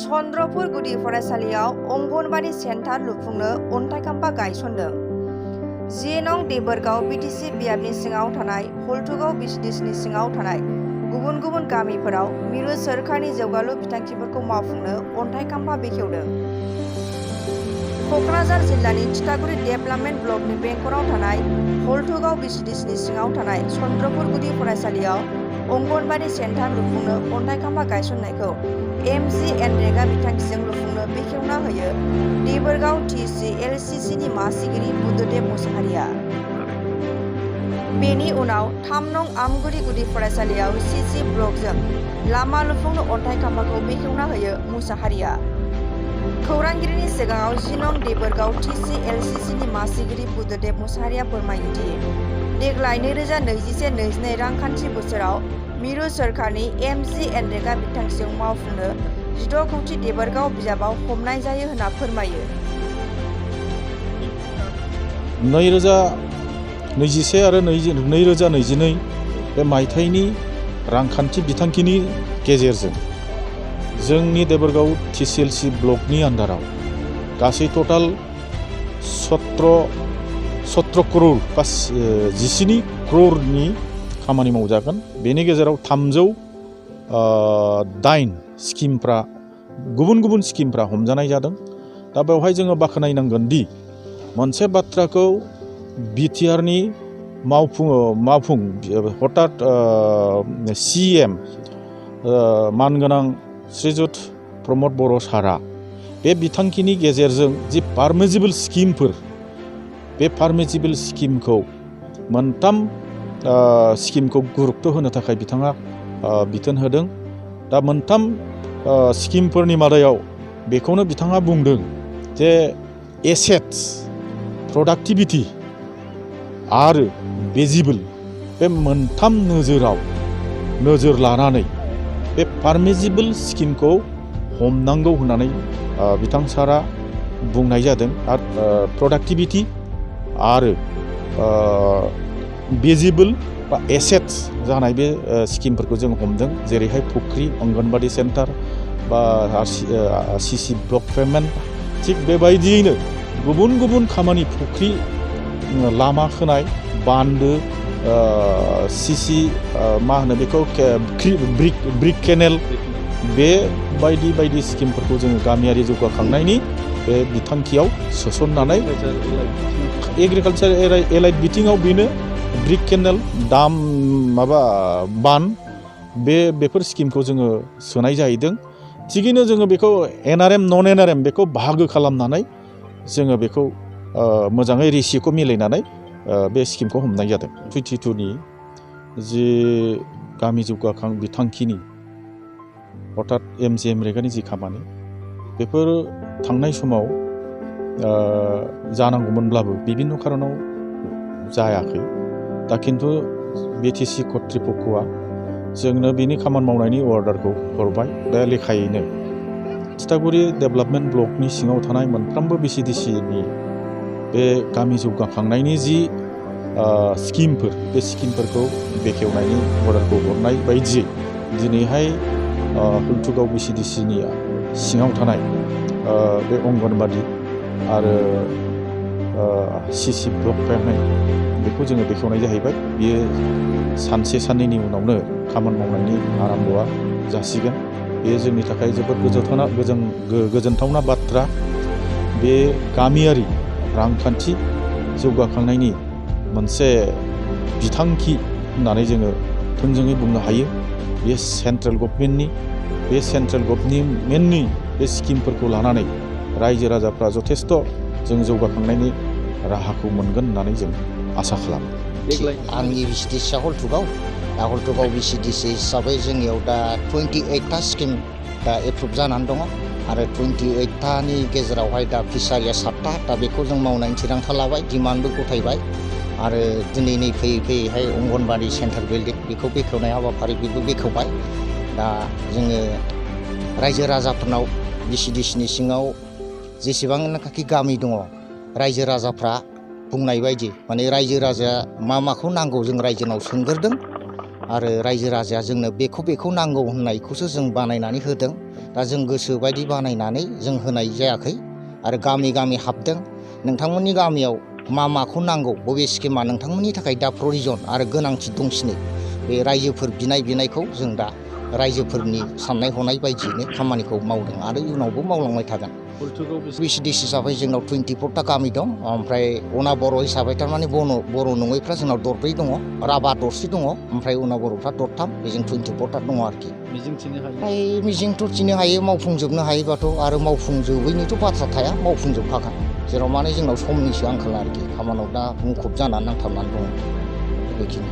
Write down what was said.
चन्द्रपुर गुदि फरायसालियाव अंगनबादि सेन्टार लुफुंनो अन्थाइ खाम्फा गायसनदों। 10 नं देबोरगाव बिटिसि बियाबनि सिङाव थानाय हलथुगाव बिसिडिसिनि सिङाव थानाय गुबुन गुबुन गामिफोराव मिरु सोरखारनि जौगालु बिथांखिफोरखौ मावफुंनो अन्थाइ खाम्फा बेखेवदों। कक्राझार जिल्लानि थिथागुरि डेभेलपमेन्ट ब्लकनि बेंखनाव थानाय हलथुगाव बिसिडिसिनि सिङाव थानाय चन्द्रपुर गुदि फरायसालियाव अंगनबादि सेन्टार लुफुंनो अन्थाइ खाम्फा गायसननायखौ MGNरेगा बिथांखिजों लुफुंनो बेखेवना होयो देबोरगाव TCLCCनि मासिगिरि बुद्धदेब मुसाहारिया। बेनि उनाव 3 नं आमगुरि गुदि फरायसालियाव CC ब्लकजों लामा लुफुंनो अन्थाइ खाम्फाखौ बेखेवना होयो मुसाहारिया। खौरांगिरिनि सिगाङाव 10 नं देबोरगाव TCLCCनि मासिगिरि बुद्धदेब मुसाहारिया फोरमायो दि देग्लाय 2021-22 रांखान्थि बोसोराव मिरु सोरखारनि MGNरेगा बिथांखिजों मावफुंनो 16 कौटि देबोरगाव बिजाबाव हमनाय जायो होनना फोरमायो। 2021 आरो 2022 बे मायथाइनि रांखान्थि बिथांखिनि गेजेरजों जोंनि देबोरगाव TCLC ब्लकनि आन्दाराव गासै टटाल 17 करोड़ 17 करोड़नि खामानि मावजागोन। बेनि गेजेराव 308 स्किमफ्रा गुबुन गुबुन स्किमफ्रा हमजानाय जादों। दा बेवहाय जोङो बाख्नायनांगोन दि मोनसे बाथ्राखौ बिटिआरनि मावफुं हठात CM मानगोनां श्रीजुत प्रमद बर' सारा बे बिथांखिनि गेजेरजों जि पारमिजिबल स्किमफोर बे पारमिजिबल स्किमखौ मोनथाम स्किमखौ गुरुत्व होनो थाखाय बिथाङा बिथोन होदों। दा मोनथाम स्किमफोरनि मादायाव बेखौनो बिथाङा बुंदों जे एसेट्स प्रडाक्टिभिटी आरो भिजिबल बे मोनथाम नोजोर लानानै बे पारमिजिबल स्किमखौ हमनांगौ होननानै बिथां सारा बुंनाय जादों। आरो प्रडाक्टिभिटी आरो भिजिबल बा एसेट्स जानाय बे स्किमफोरखौ जों हमदों, जेरैहाय फुख्रि, अंगनबादि सेन्टार बा CC ब्लक पेमेन्ट। थिग बेबायदियैनो गुबुन गुबुन खामानि फुख्रि, लामा खोनाय, बान्दो, CC मा होनो बेखौ ब्रिक केनेल, बे बायदि स्किमफोरखौ जोङो गामियारि जौगाखांनायनि बे बिथांखियाव सोसननानै एग्रिकालचार एलाइड बिथिङाव बेनो ब्रिक केनेल, दाम बान बेफोर स्किमखौ जोङो सोनाय जाहैदों। थिगैनो जोङो बेखौ NRM नन NRM बेखौ बाहागो खालामनानै जोङो बेखौ मोजाङै रेसियोखौ मिलायनानै बे स्किमखौ हमनाय जादों। 22नि जि गामि जौगाखां बिथांखिनि हठात MGNरेगानि जि खामानि बेफोर थांनाय समाव जानांगौमोनब्लाबो बिभिन्न खारनाव जायाखै। दा खिन्थु BTC कर्तृपक्षआ जोंनो बिनि खामानि मावनायनि अर्डारखौ हरबाय। बे लेखायैनो थिथागुरि डेभेलपमेन्ट ब्लकनि सिङाव थानाय मोनफ्रोमबो BCDCनि बे गामि जौगाखांनायनि जि स्किमफोर बे स्किमफोरखौ बेखेवनायनि अर्डारखौ हरनाय बायदियै दिनैहाय हलथुगाव BCDCनि सिङाव थानाय बे अंगनबादि आरो CC ब्लक पेमेन्ट बेखौ जोङो बेखेवनाय जाहैबाय। बियो सानसे साननैनि उनावनो खामानि मावनायनि आराम्भआ जासिगोन। बेयो जोंनि थाखाय जोबोद गोजोनथावना बाथ्रा। बे गामियारि रांखान्थि जौगाखांनायनि मोनसे बिथांखि होननानै जोङो थोंजोङै बुंनो हायो। बे सेन्ट्रेल गभर्नमेन्टनि बे स्किमफोरखौ लानानै रायजो राजाफ्रा जथेस्थ' जों जौगाखांनायनि राहाखौ मोनगोन होननानै जों आसा खालामो। आंनि BCDCआ हलथुगाव BCDC हिसाबै जोंनियाव दा 28टा स्किम दा एप्रुभ जानानै दङ आरो 28टानि गेजेरावहाय दा फिसारिया 7टा। दा बेखौ जों मावनायनि थिरांथा लाबाय, डिमान्डबो गथायबाय आरो दिनै नै फैयैहाय अंगनबादि सेन्टार बिल्डिं बेखौ बेखेवनाय हाबाफारि बेबो बेखेवबाय। दा जोङो रायजो राजाफोरनाव BCDCनि सिङाव जेसेबांनाखि गामि दङ रायजो राजाफ्रा बुंनाय बायदि माने रायजो राजाया मा माखौ नांगौ जों रायजोनाव सोंग्रोदों आरो रायजो राजाया जोंनो बेखौ नांगौ होननायखौसो जों बानायनानै होदों। दा जों गोसो बायदि बानायनानै जों होनाय जायाखै आरो गामि हाबदों। नोंथांमोननि गामियाव माखौ नांगौ, बबे स्किमा नोंथांमोननि थाखाय दा प्रयजन आरो गोनांथि दंसिनो, बे रायजोफोर बिनायखौ जों दा रायजोफोरनि साननाय हनाय बायदियैनो खामानिखौ मावदों आरो इयुनावबो मावलांबाय थागोन। VCDC हिसाबै जोंनाव 24टा गामि दं, ओमफ्राय अना बर' हिसाबै थारमाने बर' नङैफ्रा जोंनाव दरब्रै दङ, राभा दरसे दङ, ओमफ्राय अना बर'फ्रा दरथाम, बेजों 24टा दङ आरोखि। मिजिंथ' थिनो हायो, मावफुंजोबनो हायोबाथ' आरो मावफुंजोबैनिथ' बाथ्रा थाया, मावफुंजोबखागोन। जेराव माने जोंनाव समनिसो आंखाल आरोखि, खामानियाव दा मुखुब जानानै नांथाबनानै दङ बेखिनि।